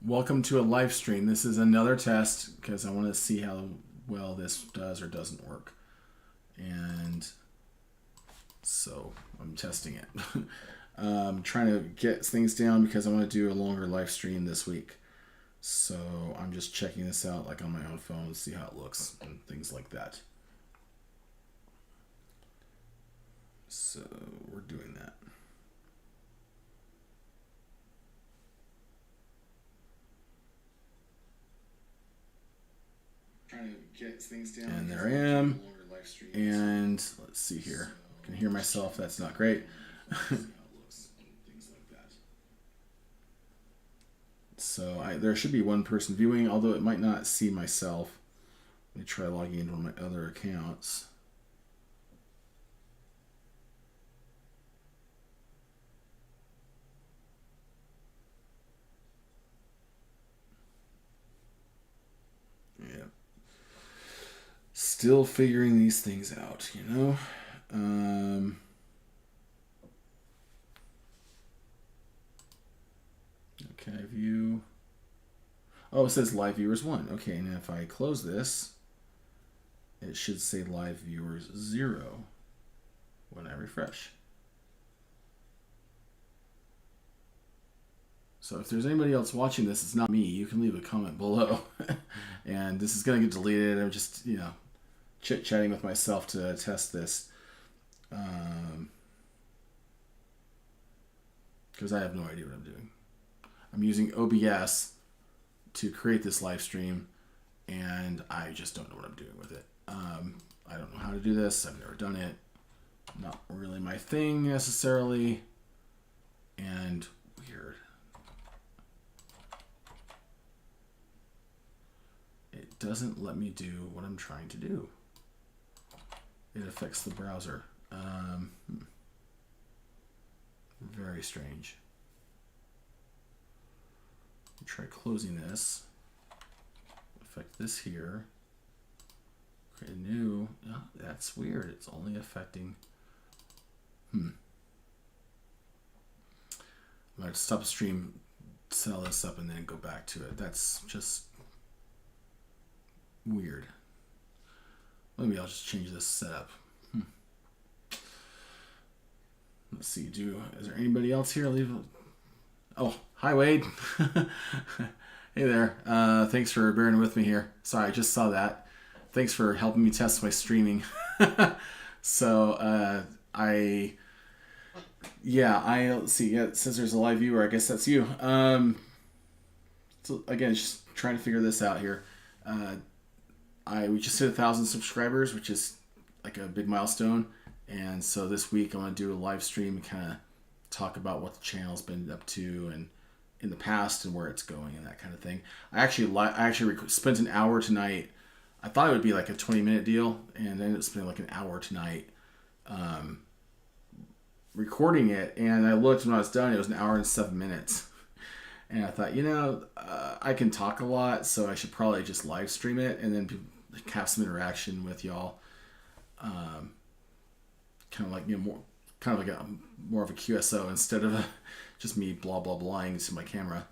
Welcome to a live stream. This is another test because I want to see how well this does or doesn't work. And so I'm testing it. I'm trying to get things down because I want to do a longer live stream this week. So I'm just checking this out like on my own phone, see how it looks and things like that. So we're doing that. Trying to get things down. And there I am. And let's see here. I can hear myself. That's not great. So there should be one person viewing, although it might not see myself. Let me try logging into my other accounts. Yeah. Still figuring these things out, you know? Okay, view. Oh, it says live viewers 1. Okay, and if I close this, it should say live viewers 0 when I refresh. So if there's anybody else watching this, it's not me. You can leave a comment below. And this is going to get deleted. I'm just, chit-chatting with myself to test this. Because I have no idea what I'm doing. I'm using OBS to create this live stream, and I just don't know what I'm doing with it. I don't know how to do this. I've never done it. Not really my thing necessarily. And weird. It doesn't let me do what I'm trying to do. It affects the browser. Very strange. Try closing this. Affect this here. Create a new. Oh, that's weird. It's only affecting. I'm going to stop the stream, set all this up, and then go back to it. That's just weird. Maybe I'll just change this setup. Let's see. Is there anybody else here? Oh, hi Wade. Hey there. Thanks for bearing with me here. Sorry, I just saw that. Thanks for helping me test my streaming. So let's see. Yeah, it says there's a live viewer. I guess that's you. So again, just trying to figure this out here. We just hit 1,000 subscribers, which is like a big milestone. And so this week I'm going to do a live stream and kind of talk about what the channel's been up to and in the past and where it's going and that kind of thing. I actually spent an hour tonight. I thought it would be like a 20-minute deal, and then it's been like an hour tonight recording it. And I looked when I was done; it was an hour and 7 minutes. And I thought, I can talk a lot, so I should probably just live stream it and then have some interaction with y'all. Kind of like more of a QSO instead of just me blah blah blahing to my camera,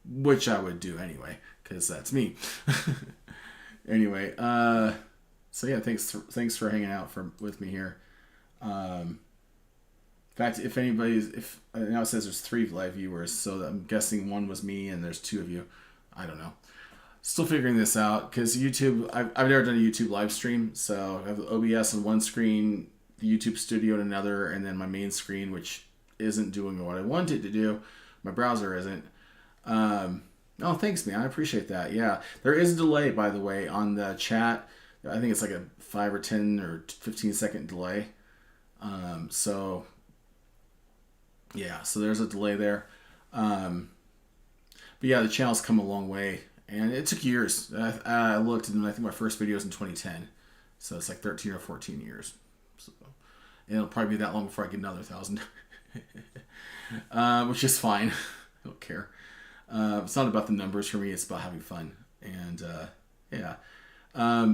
which I would do anyway because that's me. Anyway, so yeah, thanks for hanging out with me here. In fact, if now it says there's 3 live viewers, so I'm guessing one was me and there's 2 of you. I don't know. Still figuring this out because YouTube. I've never done a YouTube live stream, so I have OBS on one screen, the YouTube Studio on another, and then my main screen, which isn't doing what I want it to do. My browser isn't. Oh, thanks, man. I appreciate that. Yeah, there is a delay, by the way, on the chat. I think it's like a 5 or 10 or 15-second delay. So there's a delay there. But yeah, the channel's come a long way, and it took years. I looked, and I think my first video was in 2010, so it's like 13 or 14 years. So, and it'll probably be that long before I get another 1,000, which is fine. I don't care. It's not about the numbers for me. It's about having fun. And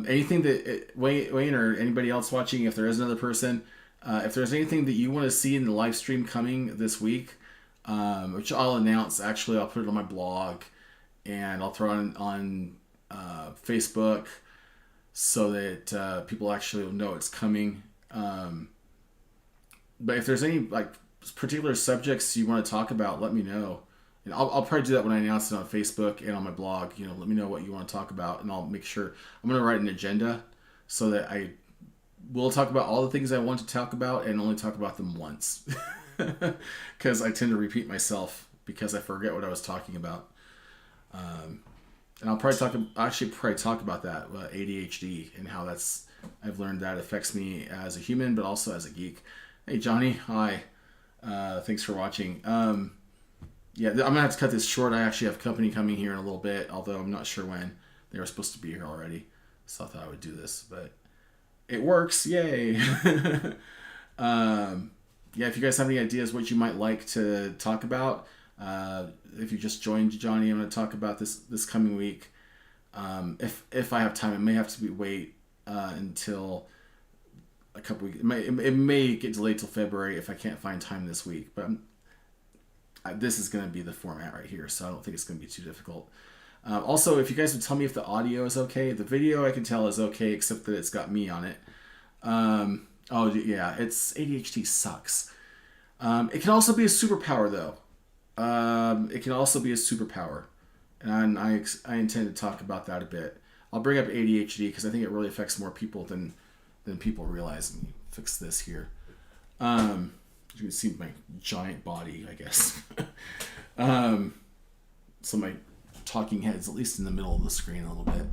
anything that Wayne or anybody else watching, if there is another person, if there's anything that you want to see in the live stream coming this week, which I'll announce. Actually, I'll put it on my blog and I'll throw it on Facebook so that people actually will know it's coming. But if there's any like particular subjects you want to talk about, let me know. And I'll probably do that when I announce it on Facebook and on my blog. Let me know what you want to talk about, and I'll make sure I'm going to write an agenda so that I will talk about all the things I want to talk about and only talk about them once, because I tend to repeat myself because I forget what I was talking about. And I'll probably talk about that ADHD and how I've learned that affects me as a human, but also as a geek. Hey Johnny, hi. Thanks for watching. Yeah, I'm gonna have to cut this short. I actually have company coming here in a little bit, although I'm not sure when. They were supposed to be here already, so I thought I would do this, but it works. Yay! Yeah, if you guys have any ideas what you might like to talk about, if you just joined Johnny, I'm going to talk about this coming week. If I have time, it may have to wait until a couple weeks. It may get delayed till February if I can't find time this week. But this is going to be the format right here, so I don't think it's going to be too difficult. Also, if you guys would tell me if the audio is okay. The video I can tell is okay, except that it's got me on it. Oh yeah, it's ADHD sucks. It can also be a superpower though. It can also be a superpower, and I intend to talk about that a bit. I'll bring up ADHD because I think it really affects more people than people realize. Let me fix this here. You can see my giant body, I guess. So my talking head's at least in the middle of the screen a little bit.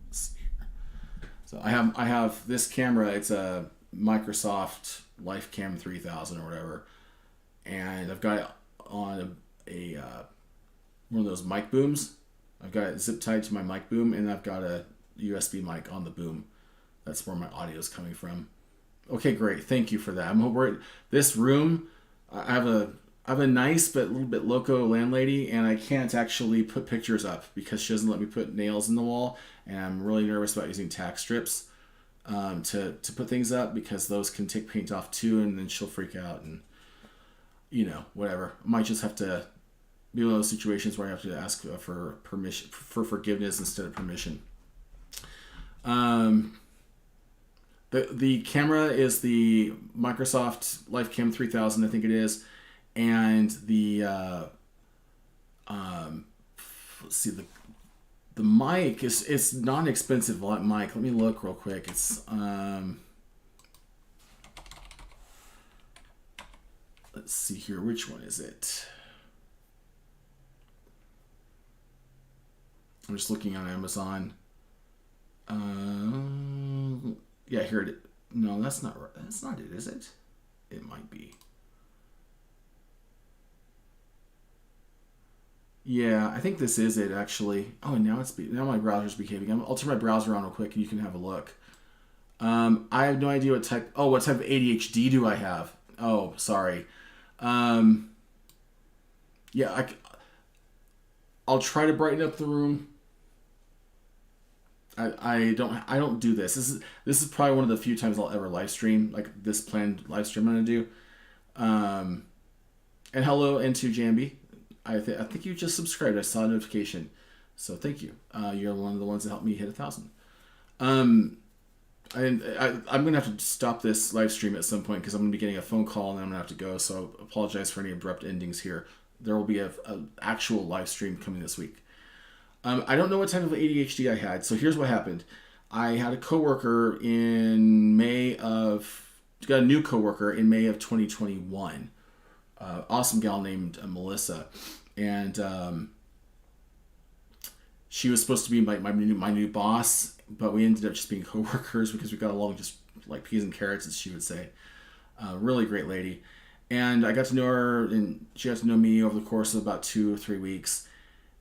Let's see here. So I have this camera. It's a Microsoft LifeCam 3000 or whatever, and I've got it on a one of those mic booms. I've got it zip tied to my mic boom, and I've got a USB mic on the boom. That's where my audio is coming from. Okay, great. Thank you for that. I'm worried. This room, I have a nice but a little bit loco landlady, and I can't actually put pictures up because she doesn't let me put nails in the wall, and I'm really nervous about using tack strips to put things up because those can take paint off too, and then she'll freak out and whatever. I might just have to be one of those situations where I have to ask for permission, for forgiveness instead of permission. The camera is the Microsoft LifeCam 3000, I think it is, and the let's see, the mic it's not an expensive mic. Let me look real quick. It's let's see here, which one is it? I'm just looking on Amazon. Yeah, here it is. No, that's not right. That's not it, is it? It might be. Yeah, I think this is it actually. Oh, and now my browser's behaving. I'll turn my browser on real quick and you can have a look. I have no idea what type of ADHD do I have? Oh, sorry. Yeah, I'll try to brighten up the room. I don't do this. This is probably one of the few times I'll ever live stream, like this planned live stream I'm gonna do. And hello N2 Jambi. I think you just subscribed. I saw a notification, so thank you. You're one of the ones that helped me hit 1,000. I'm gonna have to stop this live stream at some point because I'm gonna be getting a phone call and then I'm gonna have to go. So I apologize for any abrupt endings here. There will be a actual live stream coming this week. I don't know what type of ADHD I had. So here's what happened. I had a coworker got a new coworker in May of 2021. Awesome gal named Melissa. And she was supposed to be my new boss, but we ended up just being coworkers because we got along just like peas and carrots, as she would say. Really great lady. And I got to know her, and she got to know me over the course of about 2 or 3 weeks.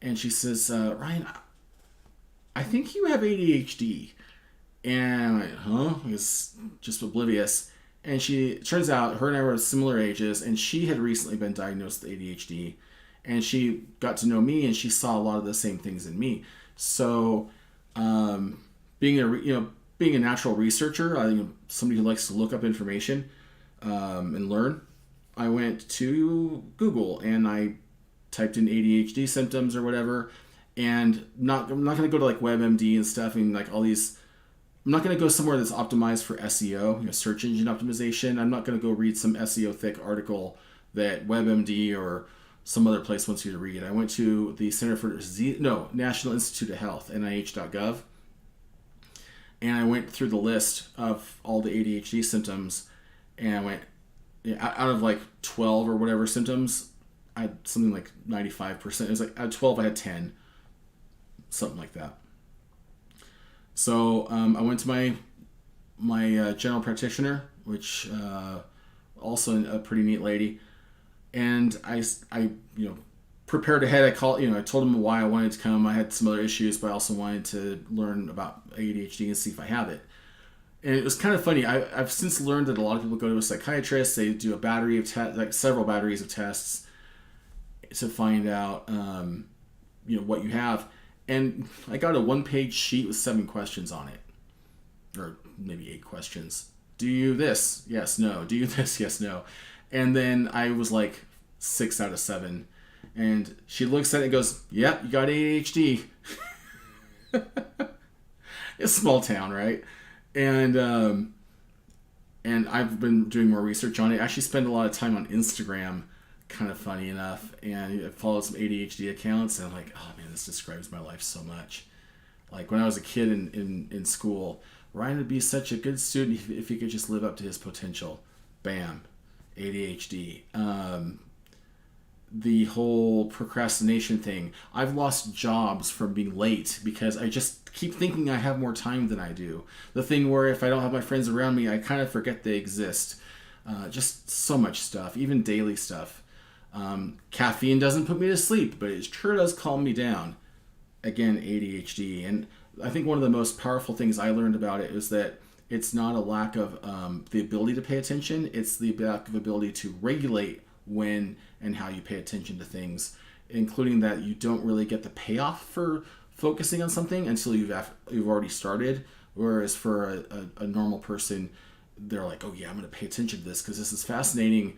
And she says, Ryan, I think you have ADHD. And I'm like, huh? I was just oblivious. And turns out her and I were similar ages, and she had recently been diagnosed with ADHD. And she got to know me, and she saw a lot of the same things in me. So, being a natural researcher, somebody who likes to look up information and learn, I went to Google and I typed in ADHD symptoms or whatever, And I'm not going to go to like WebMD and stuff and like all these. I'm not going to go somewhere that's optimized for SEO, search engine optimization. I'm not going to go read some SEO thick article that WebMD or some other place wants you to read. I went to the National Institute of Health, NIH.gov, and I went through the list of all the ADHD symptoms, and I went, out of like 12 or whatever symptoms, I had something like 95%. It was like out of 12, I had 10, something like that. So I went to my general practitioner, which also a pretty neat lady, and I prepared ahead. I told him why I wanted to come. I had some other issues, but I also wanted to learn about ADHD and see if I have it. And it was kind of funny. I've since learned that a lot of people go to a psychiatrist. They do a battery of several batteries of tests to find out what you have. And I got a 1-page sheet with 7 questions on it, or maybe 8 questions. Do you this? Yes, no. Do you this? Yes, no. And then I was like 6 out of 7. And she looks at it and goes, "Yep, you got ADHD." It's a small town, right? And I've been doing more research on it. I actually spend a lot of time on Instagram, kind of funny enough, and I follow some ADHD accounts, and I'm like, oh man, this describes my life so much. Like when I was a kid in school, Ryan would be such a good student if he could just live up to his potential. Bam, ADHD. The whole procrastination thing. I've lost jobs from being late because I just keep thinking I have more time than I do. The thing where if I don't have my friends around me, I kind of forget they exist. Just so much stuff, even daily stuff. Caffeine doesn't put me to sleep, but it sure does calm me down. Again, ADHD. And I think one of the most powerful things I learned about it is that it's not a lack of the ability to pay attention. It's the lack of ability to regulate when and how you pay attention to things, including that you don't really get the payoff for focusing on something until you've already started. Whereas for a normal person, they're like, oh yeah, I'm going to pay attention to this because this is fascinating.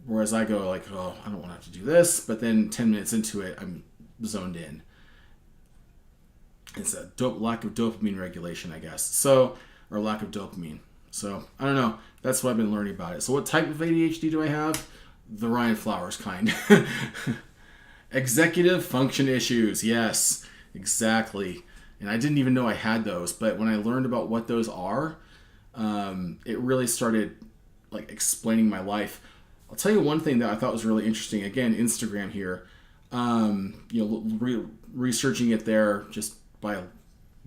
Whereas I go like, oh, I don't want to have to do this. But then 10 minutes into it, I'm zoned in. It's a lack of dopamine regulation, I guess. So, or lack of dopamine. So, I don't know. That's what I've been learning about it. So what type of ADHD do I have? The Ryan Flowers kind. Executive function issues. Yes, exactly. And I didn't even know I had those. But when I learned about what those are, it really started like explaining my life. I'll tell you one thing that I thought was really interesting. Again, Instagram here. Researching it there just by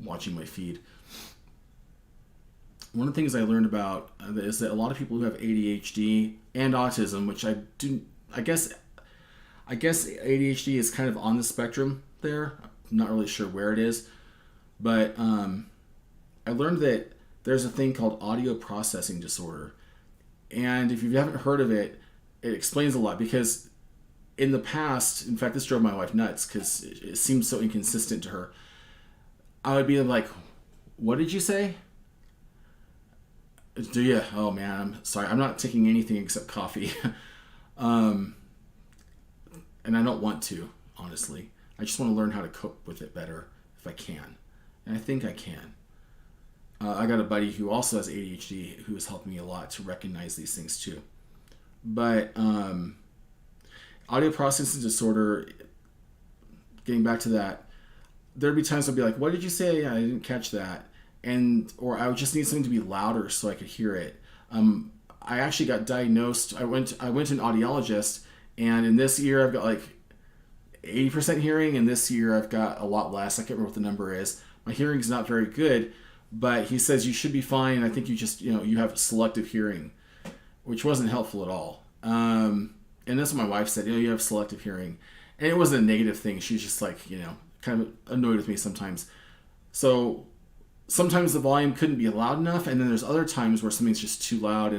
watching my feed. One of the things I learned about is that a lot of people who have ADHD and autism, which I guess ADHD is kind of on the spectrum there. I'm not really sure where it is, but I learned that there's a thing called audio processing disorder, and if you haven't heard of it, it explains a lot because in the past, in fact, this drove my wife nuts because it seemed so inconsistent to her. I would be like, "What did you say? Do you? Oh man, I'm sorry. I'm not taking anything except coffee." And I don't want to, honestly. I just want to learn how to cope with it better if I can. And I think I can. I got a buddy who also has ADHD who has helped me a lot to recognize these things too. But audio processing disorder, getting back to that, there'd be times I'd be like, "What did you say? Yeah, I didn't catch that." Or I would just need something to be louder so I could hear it. I actually got diagnosed. I went to an audiologist, and in this ear I've got like 80% hearing, and this year I've got a lot less. I can't remember what the number is. My hearing's not very good, but he says you should be fine. I think you just you have selective hearing, which wasn't helpful at all. And that's what my wife said. You have selective hearing, and it wasn't a negative thing. She was just like kind of annoyed with me sometimes. So sometimes the volume couldn't be loud enough, and then there's other times where something's just too loud,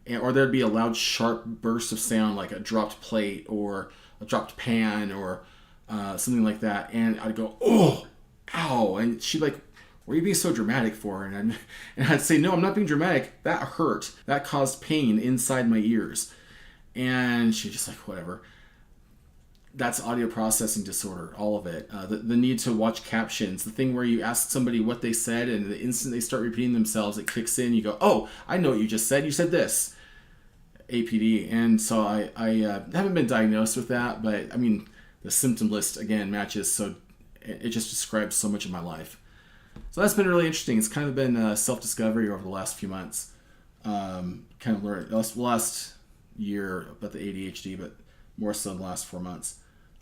or there'd be a loud, sharp burst of sound like a dropped plate or a dropped pan or something like that, and I'd go, "Oh, ow!" And she'd like, "What are you being so dramatic for?" And I'd say, "No, I'm not being dramatic. That hurt. That caused pain inside my ears." And she's just like, "Whatever." that's audio processing disorder, all of it. The need to watch captions, the thing where you ask somebody what they said, and the instant they start repeating themselves, it kicks in. You go, oh, I know what you just said. You said this. APD. And so I haven't been diagnosed with that, but I mean, the symptom list, again, matches. So it just describes so much of my life. So that's been really interesting. It's kind of been self-discovery over the last few months. Kind of learned last year about the ADHD, but more so in the last 4 months.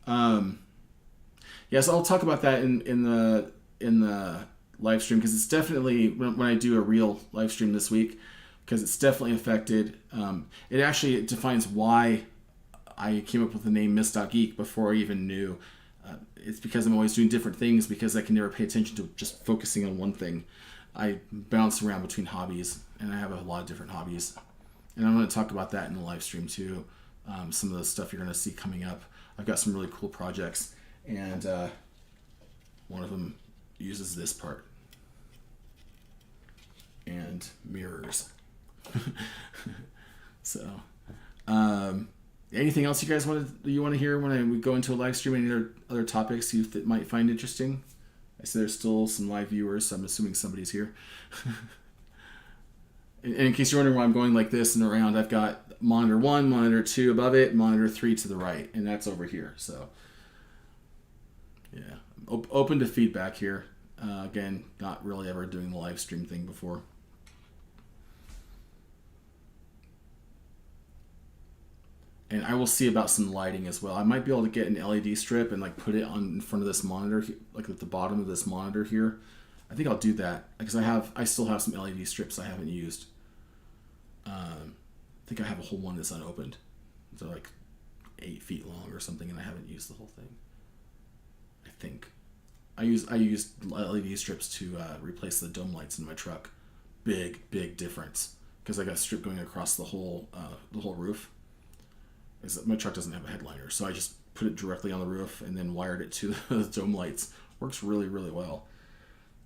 Yeah, so I'll talk about that in the live stream, because it's definitely when I do a real live stream this week, because it's definitely affected. It actually defines why I came up with the name Miss.Geek before I even knew. It's because I'm always doing different things, because I can never pay attention to just focusing on one thing. I bounce around between hobbies, and I have a lot of different hobbies. And I'm going to talk about that in the live stream too. Some of the stuff you're going to see coming up. I've got some really cool projects, and one of them uses this part. And mirrors. So, anything else you guys want to hear when we go into a live stream? Any other topics you might find interesting? I see there's still some live viewers, so I'm assuming somebody's here. And in case you're wondering why I'm going like this and around, I've got monitor 1, monitor 2 above it, monitor 3 to the right, and that's over here. So, yeah, open to feedback here. Again, not really ever doing the live stream thing before. And I will see about some lighting as well. I might be able to get an LED strip and like put it on in front of this monitor, like at the bottom of this monitor here. I think I'll do that, because I still have some LED strips I haven't used. I think I have a whole one that's unopened. They're like 8 feet long or something, and I haven't used the whole thing. I think I used LED strips to replace the dome lights in my truck. Big difference, because I got a strip going across the whole roof. My truck doesn't have a headliner, so I just put it directly on the roof and then wired it to the dome lights. Works really well.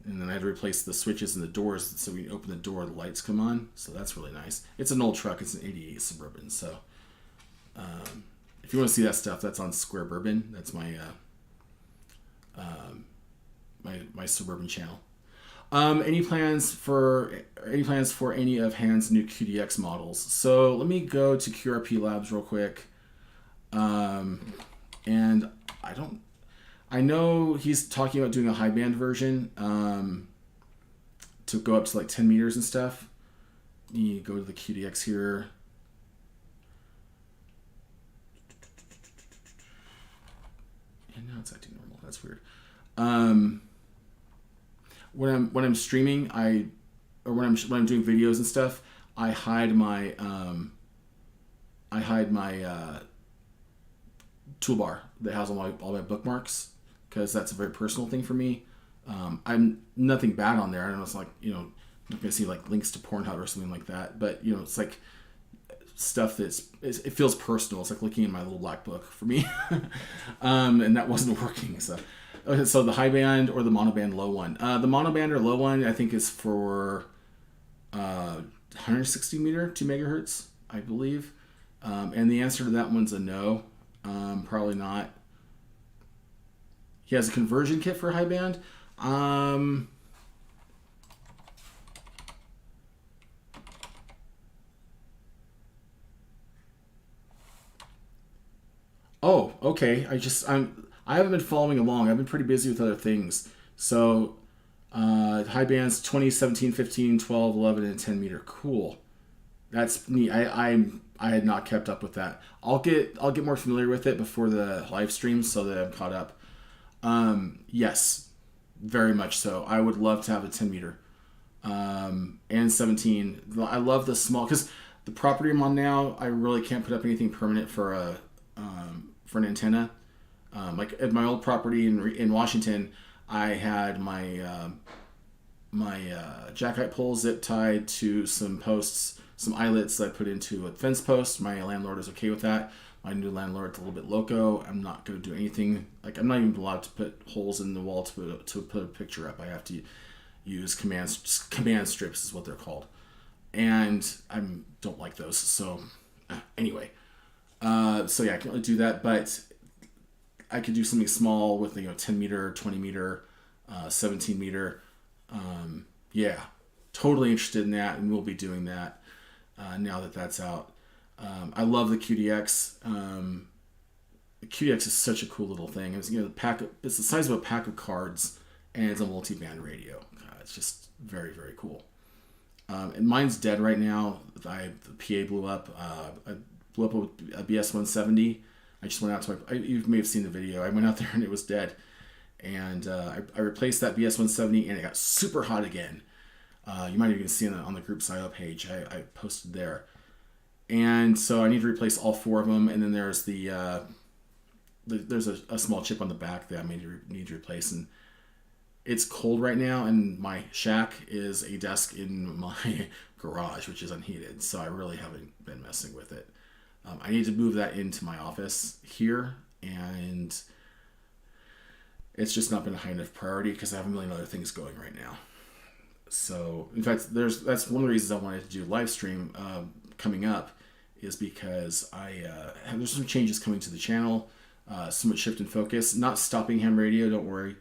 And then I had to replace the switches and the doors, so when you open the door, the lights come on. So that's really nice. It's an old truck. It's an '88 Suburban. So if you want to see that stuff, that's on Square Bourbon. That's my my Suburban channel. Any plans for any of Han's new QDX models? So let me go to QRP Labs real quick. And I know he's talking about doing a high band version to go up to like 10 meters and stuff. You go to the QDX here. And now it's acting normal. That's weird. When I'm streaming, when I'm doing videos and stuff, I hide my toolbar that has all my bookmarks, because that's a very personal thing for me. I'm nothing bad on there. I don't know, it's like, I'm not gonna see like links to Pornhub or something like that, but it's like stuff it feels personal. It's like looking in my little black book for me. And that wasn't working. So the high band or the monoband low one. The monoband or low one, I think, is for 160 meter, 2 megahertz, I believe. And the answer to that one's a no. Probably not. He has a conversion kit for high band. Oh, okay. I haven't been following along. I've been pretty busy with other things. So, high bands 20, 17, 15, 12, 11, and 10 meter. Cool. That's neat. I had not kept up with that. I'll get more familiar with it before the live stream so that I'm caught up. Yes, very much so. I would love to have a 10 meter. And 17. I love the small, because the property I'm on now, I really can't put up anything permanent for an antenna. Like at my old property in Washington, I had my jackknife pole zip tied to some posts, some eyelets that I put into a fence post. My landlord is okay with that. My new landlord's a little bit loco. I'm not going to do anything. Like, I'm not even allowed to put holes in the wall to put a picture up. I have to use command strips is what they're called. And I don't like those. So anyway, so yeah, I can't really do that. But I could do something small with 10 meter, 20 meter, 17 meter. Yeah, totally interested in that, and we'll be doing that now that that's out. I love the QDX. The QDX is such a cool little thing. It's it's the size of a pack of cards, and it's a multi-band radio. It's just very, very cool. And mine's dead right now. The PA blew up. I blew up a BS-170. I just went out to you may have seen the video. I went out there and it was dead. And I replaced that BS-170 and it got super hot again. You might even see it on the group SIO page. I posted there. And so I need to replace all 4 of them. And then there's there's a small chip on the back that I need to replace. And it's cold right now, and my shack is a desk in my garage, which is unheated. So I really haven't been messing with it. I need to move that into my office here, and it's just not been a high enough priority because I have a million other things going right now. So, in fact, that's one of the reasons I wanted to do live stream coming up, is because there's some changes coming to the channel, somewhat shift in focus, not stopping ham radio, don't worry,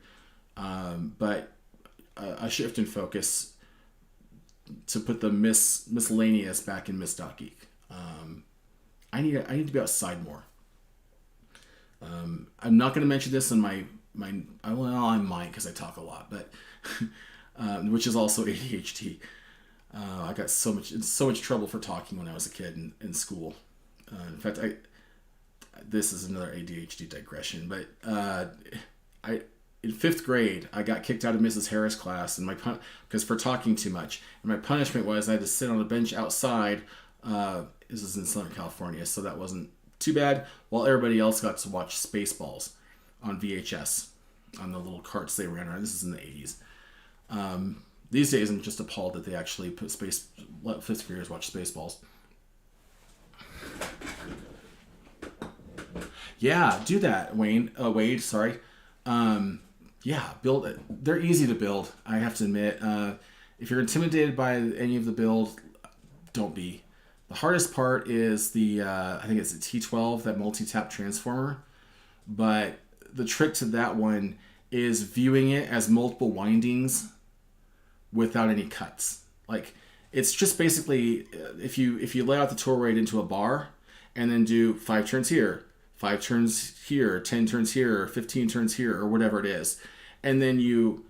but a shift in focus to put the miscellaneous back in Miss.Geek. I need to be outside more. I'm not going to mention this on my I might because I talk a lot, but which is also ADHD. I got so much trouble for talking when I was a kid in school. In fact, this is another ADHD digression, but in 5th grade, I got kicked out of Mrs. Harris' class, and because for talking too much. And my punishment was I had to sit on a bench outside. This is in Southern California, so that wasn't too bad. While everybody else got to watch Spaceballs on VHS on the little carts they ran around. This is in the 80s. These days, I'm just appalled that they actually let 5th graders watch Spaceballs. Yeah, do that, Wade. Sorry. Yeah, build it. They're easy to build, I have to admit. If you're intimidated by any of the build, don't be. The hardest part is I think it's the T12, that multi-tap transformer. But the trick to that one is viewing it as multiple windings without any cuts. Like, it's just basically, if you lay out the toroid into a bar and then do 5 turns here, 5 turns here, 10 turns here, 15 turns here, or whatever it is. And then you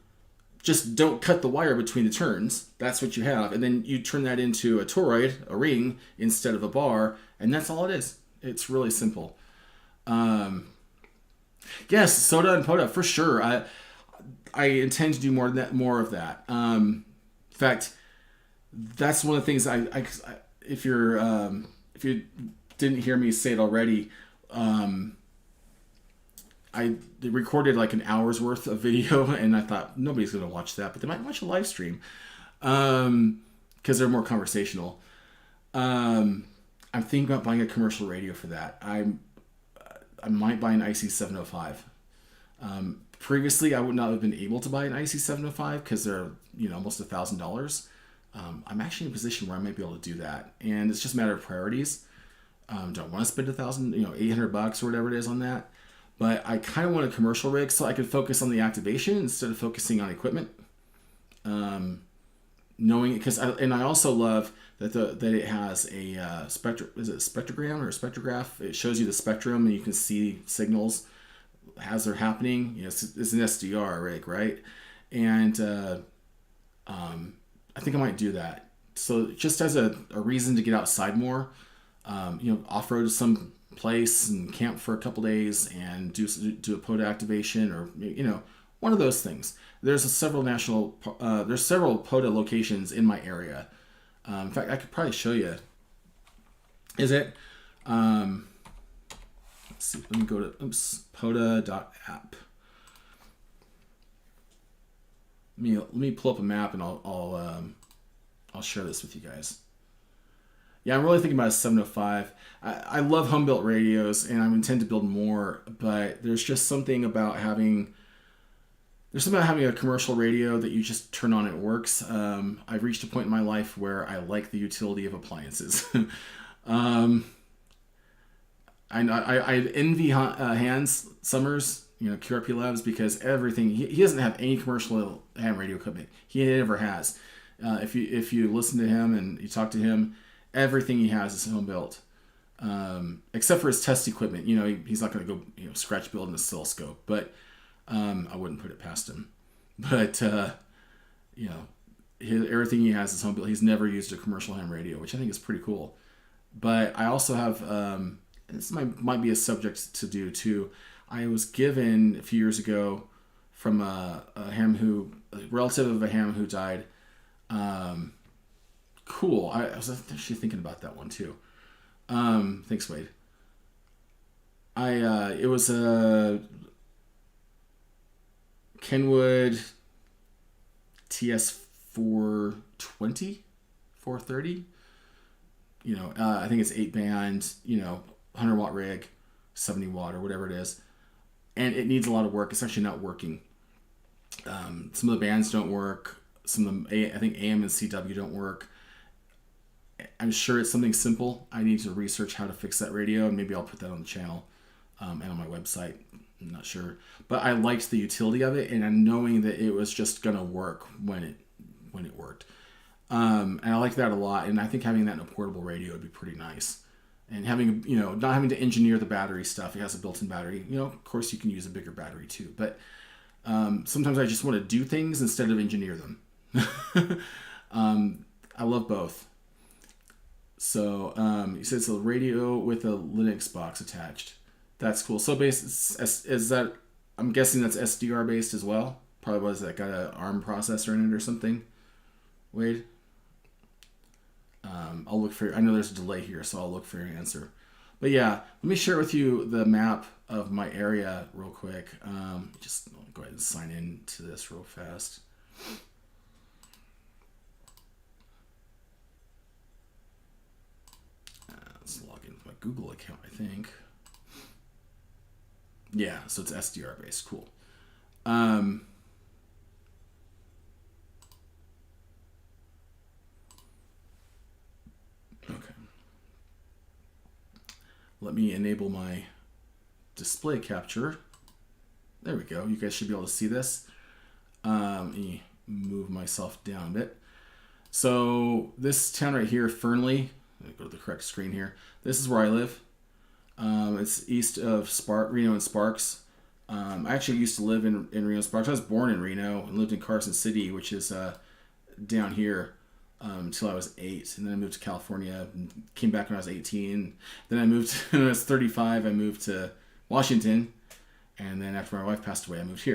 just don't cut the wire between the turns. That's what you have. And then you turn that into a toroid, a ring, instead of a bar. And that's all it is. It's really simple. Yes, Soda and Poda, for sure. I intend to do more of that. In fact, that's one of the things if you didn't hear me say it already, I recorded like an hour's worth of video, and I thought nobody's going to watch that, but they might watch a live stream because they're more conversational. I'm thinking about buying a commercial radio for that. I might buy an IC705. Previously, I would not have been able to buy an IC705 because they're almost $1,000. I'm actually in a position where I might be able to do that, and it's just a matter of priorities. Don't want to spend $800 or whatever it is on that. But I kind of want a commercial rig so I could focus on the activation instead of focusing on equipment. Knowing it, I also love that it has a spectrogram or a spectrograph. It shows you the spectrum and you can see signals as they're happening. It's an SDR rig, right? And I think I might do that. So just as a reason to get outside more, off-road to some place and camp for a couple days and do a POTA activation, or one of those things. There's several POTA locations in my area. In fact, I could probably show you. Let's see. Let me go to POTA.app. Let me pull up a map and I'll share this with you guys. Yeah, I'm really thinking about a 705. I love home-built radios, and I intend to build more, but there's just something about having a commercial radio that you just turn on, it works. I've reached a point in my life where I like the utility of appliances. I I envy Hans Summers, QRP Labs, because everything he doesn't have any commercial ham radio equipment. He never has. If you listen to him and you talk to him, everything he has is home built, except for his test equipment. He's not going to go scratch build an oscilloscope, but I wouldn't put it past him. But everything he has is home built. He's never used a commercial ham radio, which I think is pretty cool. But I also have this might be a subject to do too. I was given a few years ago from a relative of a ham who died. Cool. I was actually thinking about that one too. Thanks, Wade. It was a Kenwood TS 420, 430. I think it's 8-band, 100-watt rig, 70-watt or whatever it is. And it needs a lot of work. It's actually not working. Some of the bands don't work. Some of them, I think AM and CW don't work. I'm sure it's something simple. I need to research how to fix that radio, and maybe I'll put that on the channel and on my website. I'm not sure. But I liked the utility of it, and knowing that it was just going to work when it worked. And I like that a lot, and I think having that in a portable radio would be pretty nice. And having, not having to engineer the battery stuff. It has a built-in battery. Of course you can use a bigger battery too, but sometimes I just want to do things instead of engineer them. I love both. So you said it's a radio with a Linux box attached. That's cool. So is that? I'm guessing that's SDR based as well. Probably was that got an ARM processor in it or something. Wade. I'll look for. I know there's a delay here, so I'll look for your answer. But yeah, let me share with you the map of my area real quick. Just go ahead and sign in to this real fast. Let's log in with my Google account, I think. Yeah, so it's SDR based. Cool. Okay. Let me enable my display capture. There we go. You guys should be able to see this. Let me move myself down a bit. So this town right here, Fernley. Let me go to the correct screen here. This is where I live. It's east of Reno and Sparks. I actually used to live in Reno and Sparks. I was born in Reno and lived in Carson City, which is down here, until I was 8. And then I moved to California and came back when I was 18. Then I moved, when I was 35, I moved to Washington. And then after my wife passed away, I moved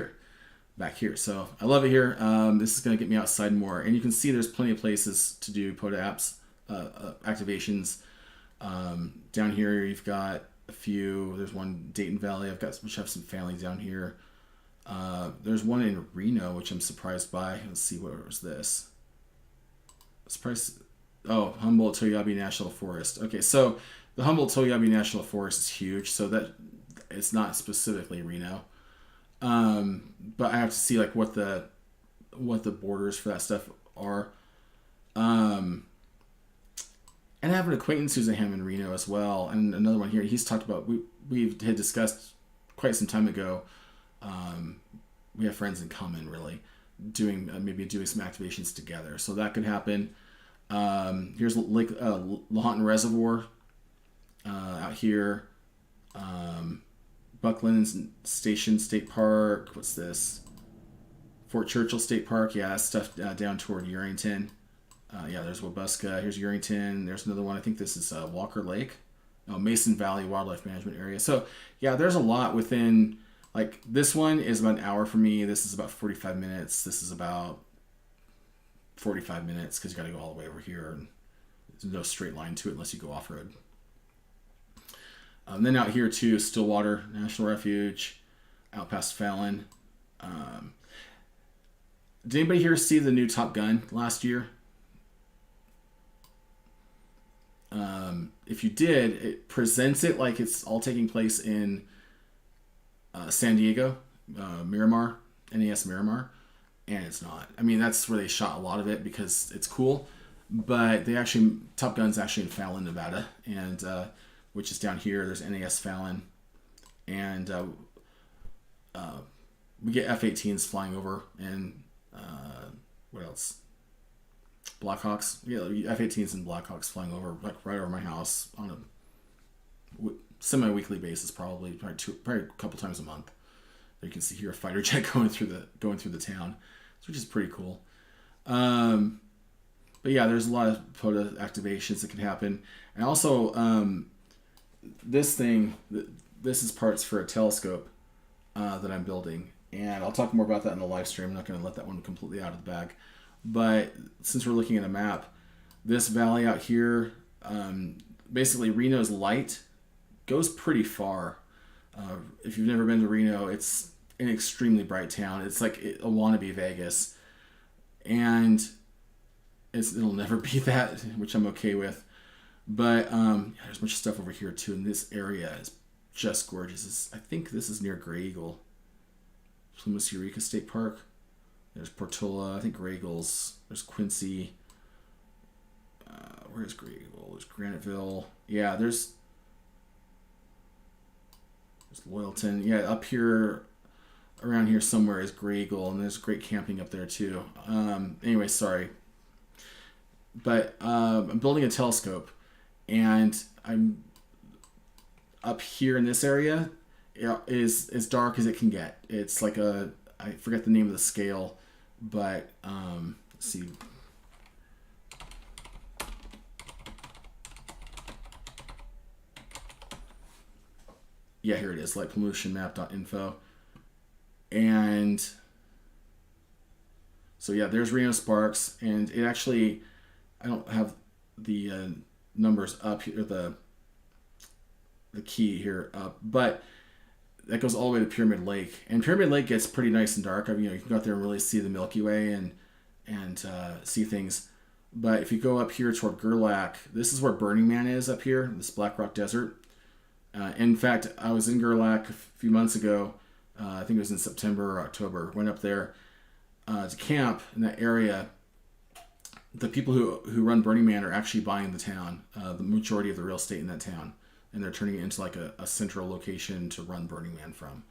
back here. So I love it here. This is going to get me outside more. And you can see there's plenty of places to do POTA apps, activations. Down here, you've got a few. There's one Dayton Valley. Which have some family down here. There's one in Reno, which I'm surprised by. Let's see, what was this? Surprised. Oh, Humboldt-Toyabe National Forest. Okay, so the Humboldt-Toyabe National Forest is huge, so that it's not specifically Reno. But I have to see like what the borders for that stuff are. And I have an acquaintance who's a ham in Reno as well, and another one here. He's talked about we had discussed quite some time ago. We have friends in common, really, maybe doing some activations together. So that could happen. Here's Lake Lahontan Reservoir out here. Buckland Station State Park. What's this? Fort Churchill State Park. Yeah, that's stuff down toward Urington. Yeah, there's Wabusca. Here's Urington. There's another one. I think this is Walker Lake. Oh, Mason Valley Wildlife Management Area. So, yeah, there's a lot within. Like, this one is about an hour for me. This is about 45 minutes. This is about 45 minutes because you got to go all the way over here. And there's no straight line to it unless you go off-road. Then out here, too, Stillwater National Refuge, out past Fallon. Did anybody here see the new Top Gun last year? If you did, it presents it like it's all taking place in San Diego, Miramar, NAS Miramar, and it's not. I mean, that's where they shot a lot of it because it's cool, but Top Gun's actually in Fallon, Nevada, and which is down here. There's NAS Fallon, and we get F-18s flying over, and what else? Blackhawks. Yeah, F-18s and Blackhawks flying over, like right over my house on a semi-weekly basis, probably a couple times a month. You can see here a fighter jet going through the town, which is pretty cool. But yeah, there's a lot of photo activations that can happen, and also this is parts for a telescope that I'm building, and I'll talk more about that in the live stream. I'm not going to let that one completely out of the bag, but since we're looking at a map, this valley out here, basically Reno's light goes pretty far. If you've never been to Reno, it's an extremely bright town. It's like a wannabe Vegas, and it'll never be that, which I'm okay with. But there's a bunch of stuff over here too, and this area is just gorgeous. I think this is near Grey Eagle, Plumas Eureka State Park. There's Portola, I think Grey Eagles. There's Quincy. Where's Grey Eagle? There's Graniteville. Yeah, there's Loyalton. Yeah, up here, around here somewhere is Grey Eagle, and there's great camping up there too. Anyway, sorry. But I'm building a telescope, and I'm up here in this area. Is as dark as it can get. It's like I forget the name of the scale, but let's see. Yeah, here it is, lightpollutionmap.info. And so yeah, there's Reno Sparks, and it actually, I don't have the numbers up here, the key here up, but that goes all the way to Pyramid Lake, and Pyramid Lake gets pretty nice and dark. I mean, you can go out there and really see the Milky Way and see things. But if you go up here toward Gerlach, this is where Burning Man is up here, this Black Rock Desert. In fact, I was in Gerlach a few months ago. I think it was in September or October. Went up there to camp in that area. The people who run Burning Man are actually buying the town, the majority of the real estate in that town, and they're turning it into like a central location to run Burning Man from.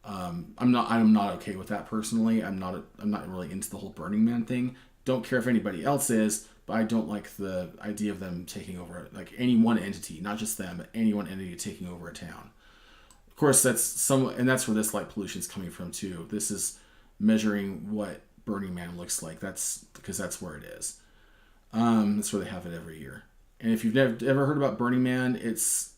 I'm not okay with that personally. I'm not really into the whole Burning Man thing. Don't care if anybody else is, but I don't like the idea of them taking over, like any one entity, not just them, but any one entity taking over a town. Of course, that's where this light pollution is coming from too. This is measuring what Burning Man looks like. That's because that's where it is. That's where they have it every year. And if you've ever heard about Burning Man, it's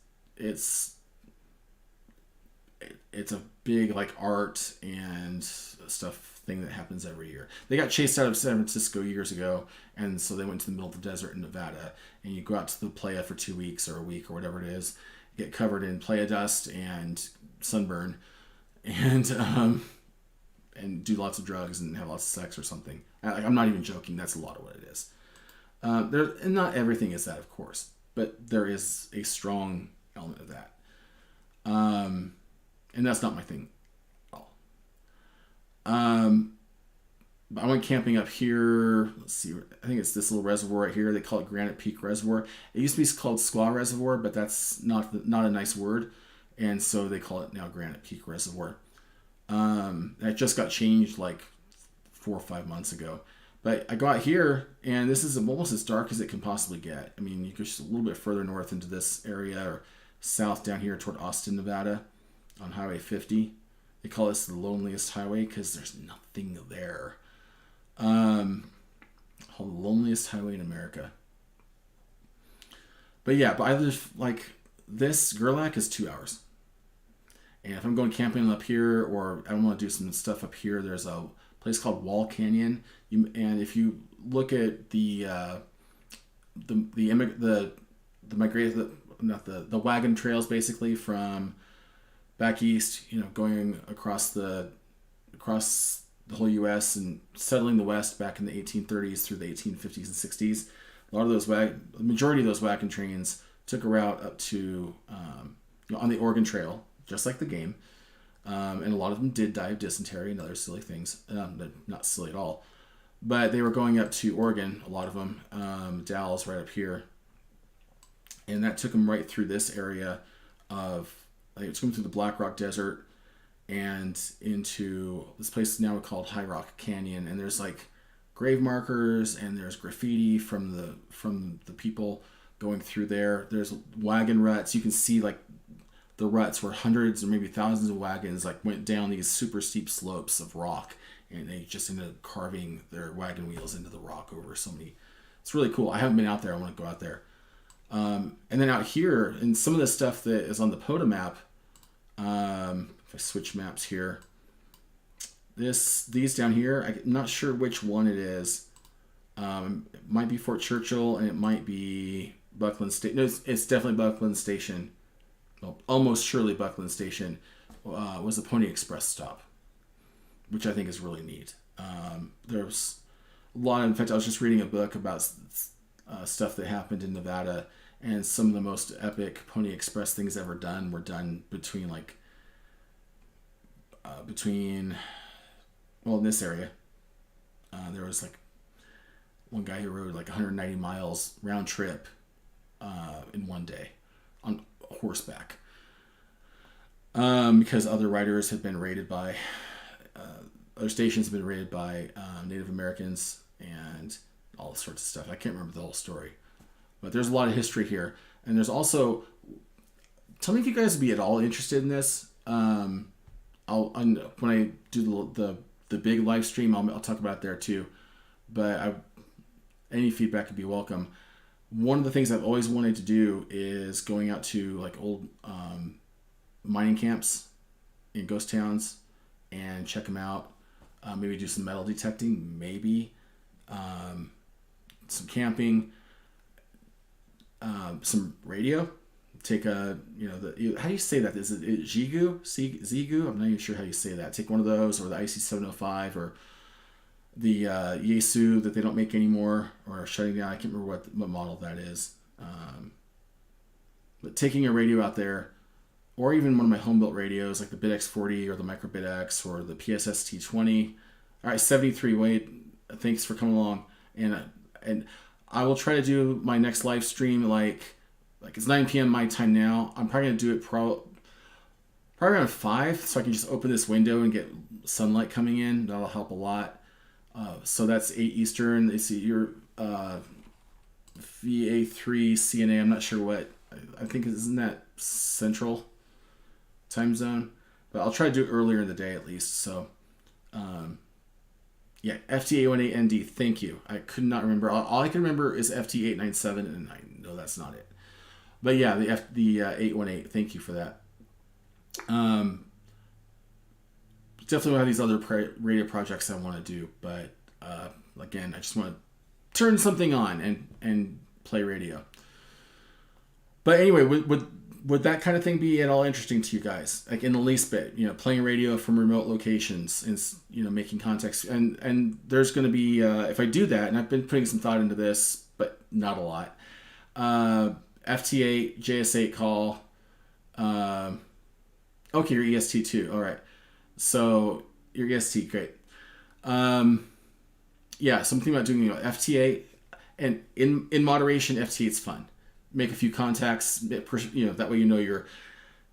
a big like art and stuff thing that happens every year. They got chased out of San Francisco years ago, and so they went to the middle of the desert in Nevada, and you go out to the playa for 2 weeks or a week or whatever it is, get covered in playa dust and sunburn, and do lots of drugs and have lots of sex or something. I'm not even joking. That's a lot of what it is. And not everything is that, of course, but there is a strong element of that. And that's not my thing at all. I went camping up here. Let's see. I think it's this little reservoir right here. They call it Granite Peak Reservoir. It used to be called Squaw Reservoir, but that's not a nice word, and so they call it now Granite Peak Reservoir. That just got changed like 4 or 5 months ago. But I got here, and this is almost as dark as it can possibly get. I mean, you go just a little bit further north into this area, or south down here toward Austin, Nevada, on Highway 50. They call this the loneliest highway because there's nothing there. The loneliest highway in America. But yeah, but I live like this. Gerlach is 2 hours. And if I'm going camping up here, or I want to do some stuff up here, there's a place called Wall Canyon. And if you look at the wagon trails, basically from back east, going across the whole U.S. and settling the West back in the 1830s through the 1850s and 60s. The majority of those wagon trains took a route up to on the Oregon Trail, just like the game, and a lot of them did die of dysentery and other silly things. They're not silly at all, but they were going up to Oregon. A lot of them, Dallas right up here, and that took them right through this area of, like, it's going through the Black Rock Desert and into this place now called High Rock Canyon, and there's like grave markers and there's graffiti from the people going through there. There's wagon ruts. You can see like the ruts where hundreds or maybe thousands of wagons like went down these super steep slopes of rock, and they just ended up carving their wagon wheels into the rock over so many. It's really cool. I haven't been out there. I want to go out there. And then out here, and some of the stuff that is on the POTA map, if I switch maps here, these down here, I'm not sure which one it is. It might be Fort Churchill, and it might be Buckland Station. No, it's definitely Buckland Station. Well, almost surely Buckland Station was the Pony Express stop, which I think is really neat. There's a lot. In fact, I was just reading a book about stuff that happened in Nevada, and some of the most epic Pony Express things ever done were done between in this area. There was like one guy who rode like 190 miles round trip in one day on horseback, because other riders had been raided by other stations have been raided by Native Americans and all sorts of stuff. I can't remember the whole story, but there's a lot of history here. And there's also, tell me if you guys would be at all interested in this. When I do the big live stream, I'll talk about it there too. But any feedback would be welcome. One of the things I've always wanted to do is going out to like old mining camps in ghost towns and check them out. Maybe do some metal detecting, maybe some camping, some radio. Take how do you say that? Is it Zigu? Zigu? I'm not even sure how you say that. Take one of those, or the IC705, or the Yaesu that they don't make anymore, or shutting down. I can't remember what model that is. But taking a radio out there, or even one of my home-built radios, like the BitX40 or the MicroBitX or the PSS-T20. All right, 73, Wade, thanks for coming along. And I will try to do my next live stream like it's 9 p.m. my time now. I'm probably going to do it probably around 5, so I can just open this window and get sunlight coming in. That'll help a lot. So that's 8 Eastern. They see your VA3 CNA. I'm not sure what. I think isn't that Central time zone, but I'll try to do it earlier in the day at least. So, yeah, FT818ND. Thank you. I could not remember. All I can remember is FT897, and I know that's not it. But yeah, the 818. Thank you for that. Definitely will have these other radio projects I want to do, but again, I just want to turn something on and play radio. But anyway, would that kind of thing be at all interesting to you guys? Like in the least bit, playing radio from remote locations and making contacts. And there's going to be if I do that, and I've been putting some thought into this, but not a lot. FT8, JS8 call. Okay, your EST too. All right. So your EST, great. Yeah, so I'm thinking about doing FT8, and in moderation, FT8's fun. Make a few contacts, that way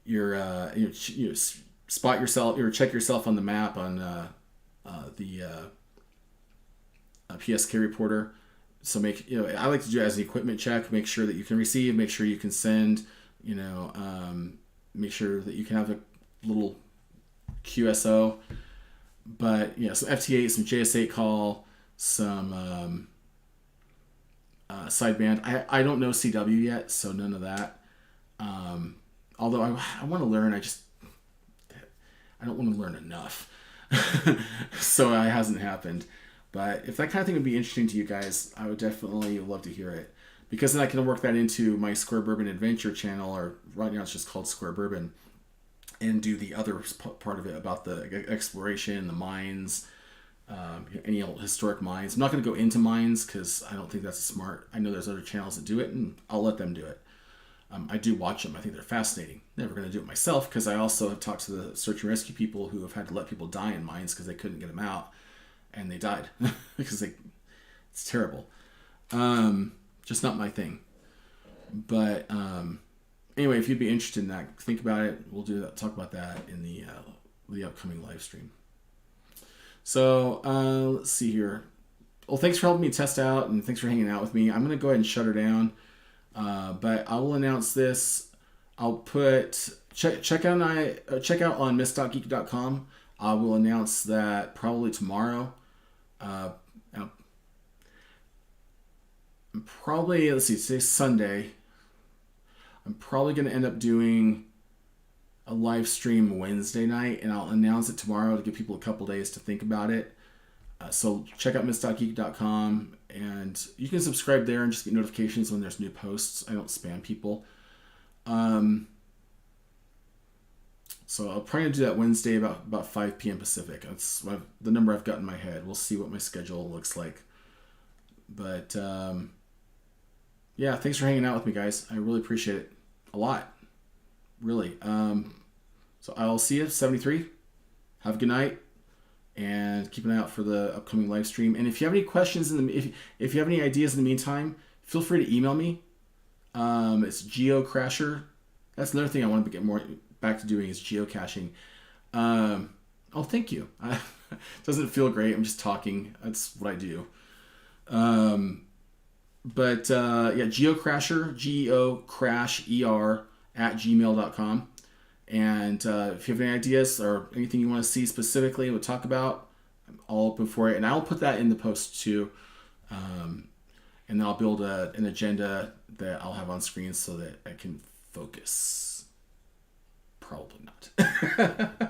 your spot yourself or check yourself on the map on the PSK reporter. So I like to do it as an equipment check. Make sure that you can receive. Make sure you can send. Make sure that you can have a little QSO. But some FT8, some JS8 call, some sideband. I don't know CW yet, so none of that. Although I want to learn, I don't want to learn enough. So it hasn't happened. But if that kind of thing would be interesting to you guys, I would definitely love to hear it. Because then I can work that into my Square Bourbon Adventure channel, or right now it's just called Square Bourbon, and do the other part of it about the exploration, the mines, any old historic mines. I'm not going to go into mines because I don't think that's smart. I know there's other channels that do it, and I'll let them do it. I do watch them. I think they're fascinating. Never going to do it myself because I also have talked to the search and rescue people who have had to let people die in mines because they couldn't get them out, and they died because it's terrible. Just not my thing. But anyway, if you'd be interested in that, think about it. We'll do that. Talk about that in the upcoming live stream. So let's see here. Well, thanks for helping me test out, and thanks for hanging out with me. I'm gonna go ahead and shut her down, but I will announce this. I'll put check out on miss.geek.com. I will announce that probably tomorrow. Probably, let's see, today's Sunday. I'm probably going to end up doing a live stream Wednesday night, and I'll announce it tomorrow to give people a couple days to think about it. So check out miss.geek.com, and you can subscribe there and just get notifications when there's new posts. I don't spam people. So I'll probably do that Wednesday about 5 p.m. Pacific. That's the number I've got in my head. We'll see what my schedule looks like. But yeah, thanks for hanging out with me, guys. I really appreciate it a lot. Really. So I'll see you at 73. Have a good night, and keep an eye out for the upcoming live stream. And if you have any questions if you have any ideas in the meantime, feel free to email me. It's GeoCrasher. That's another thing I want to get more back to doing is geocaching. Oh, thank you. Doesn't feel great. I'm just talking. That's what I do. But yeah, GeoCrasher, GeoCrasher @gmail.com. And if you have any ideas or anything you want to see specifically, we'll talk about. I'm all open for it, and I'll put that in the post too. And then I'll build an agenda that I'll have on screen so that I can focus. Probably not.